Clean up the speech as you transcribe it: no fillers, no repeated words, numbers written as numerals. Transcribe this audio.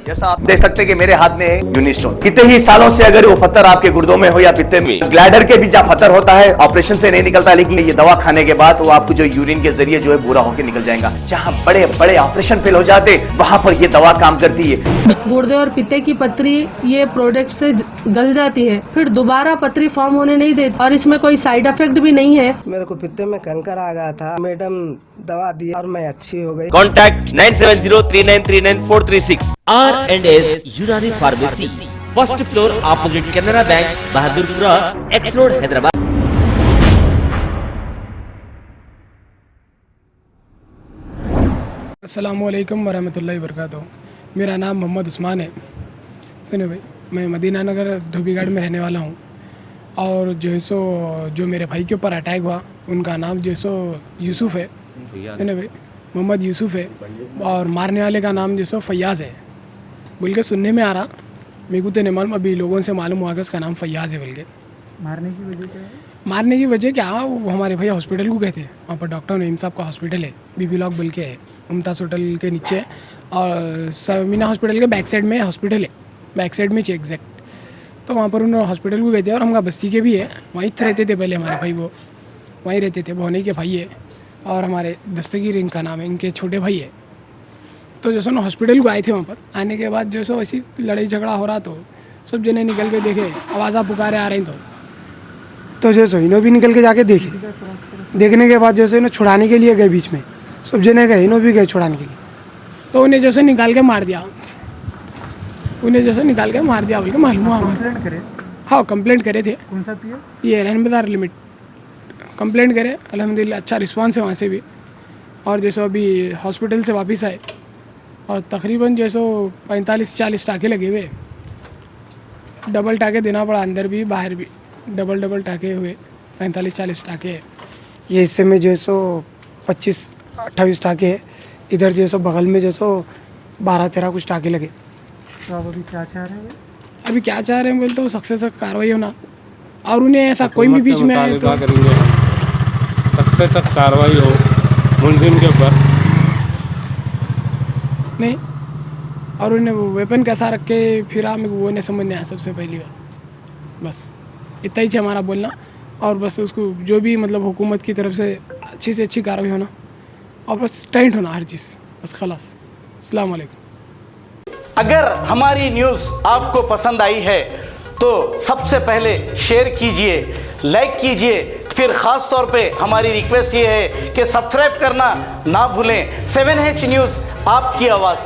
जैसा आप देख सकते हैं कि मेरे हाथ में यूनिस्टोन, कितने ही सालों से अगर वो पत्थर आपके गुर्दों में हो या पित्ते में, ग्लैडर के भी जहाँ पत्थर होता है ऑपरेशन से नहीं निकलता, लेकिन ये दवा खाने के बाद वो आपको जो यूरिन के जरिए जो है पूरा होकर निकल जाएगा। जहाँ बड़े बड़े ऑपरेशन फेल हो जाते वहां पर ये दवा काम करती है। गुर्दे और पित्ते की पथरी ये प्रोडक्ट से गल जाती है, फिर दोबारा पथरी फॉर्म होने नहीं देती और इसमें कोई साइड इफेक्ट भी नहीं है। मेरे को पित्ते में कंकर आ गया था, मैडम दवा दी और मैं अच्छी हो गई। कॉन्टैक्ट 9703939436 R&S यूनानी pharmacy, first floor opposite Canara bank, Bahadurpura, x road, Hyderabad. अस्सलामुअलैकुम वरहमतुल्लाहि वबरकातुहू। मेरा नाम मोहम्मद उस्मान है। सुने भाई, मैं मदीना नगर धोबीघाट में रहने वाला हूँ और जो है सो जो मेरे भाई के ऊपर अटैक हुआ उनका नाम जो है सो यूसुफ है। सुने भाई, मोहम्मद यूसुफ है और मारने वाले का नाम जो सो फैयाज़ है बोल के सुनने में आ रहा। मेरे को तो नहीं मालूम, अभी लोगों से मालूम हुआ कि उसका नाम फैयाज़ है बोल के। मारने की वजह क्या है? मारने की वजह क्या, वो हमारे भैया हॉस्पिटल को गए थे, वहाँ पर डॉक्टर नईम साहब का हॉस्पिटल है, बीबी लॉक बोल के है, मुमताज़ होटल के नीचे और समीना हॉस्पिटल के बैक साइड में हॉस्पिटल है, बैक साइड में एग्जैक्ट। तो वहाँ पर उन्होंने हॉस्पिटल को गए थे और हमका बस्ती के भी है, वहीं रहते थे पहले हमारे भाई, वो वहीं रहते थे, भोने के भाई है और हमारे दस्तगीर इनका नाम है, इनके छोटे भाई है। तो जो सो ना हॉस्पिटल को आए थे, वहाँ पर आने के बाद जो सो ऐसी लड़ाई झगड़ा हो रहा, तो सब जने निकल के देखे, आवाज़ा पुकारे आ रही, तो जो सो इन्हों भी निकल के जाके देखे, देखने के बाद जो सो इन्हों छुड़ाने के लिए गए, बीच में सब जने गए, इन्हों भी गए छुड़ाने के लिए, तो उन्हें जैसे निकाल के मार दिया, बोल के मालूम हुआ हमारे। हाँ, कंप्लेंट करे थे। कौन सा पीएस? ये रहनबदार लिमिट कंप्लेंट करे, अल्हम्दुलिल्लाह अच्छा रिस्पांस है वहाँ से भी। और जैसो अभी हॉस्पिटल से वापस आए और तकरीबन जैसो 45-40 टाँके लगे हुए, डबल टाँके देना पड़ा, अंदर भी बाहर भी डबल टाँके हुए, 45-40 टाँके है। ये हिस्से में जो सो 25-28 टाँके है, इधर जो सो बगल में जो सो 12-13 कुछ टाँके लगे। तो आप अभी क्या चाह रहे हैं? अभी क्या चाह रहे हैं बोलते, तो सक्सेस कार्रवाई होना और उन्हें ऐसा कोई भी बीच में आए तो करेंगे, तक कार्रवाई हो मुलजिम के ऊपर नहीं, और उन्हें वो वेपन कैसा रख के फिरा, मेरे को वो नहीं समझ नहीं आया सबसे पहली बार। बस इतना ही हमारा बोलना, और बस उसको जो भी मतलब हुकूमत की तरफ से अच्छी कार्रवाई होना और बस टेंट होना हर चीज़, बस खलास। अस्सलाम वालेकुम। अगर हमारी न्यूज़ आपको पसंद आई है तो सबसे पहले शेयर कीजिए, लाइक कीजिए, फिर ख़ास तौर पे हमारी रिक्वेस्ट ये है कि सब्सक्राइब करना ना भूलें। 7H न्यूज़, आपकी आवाज़।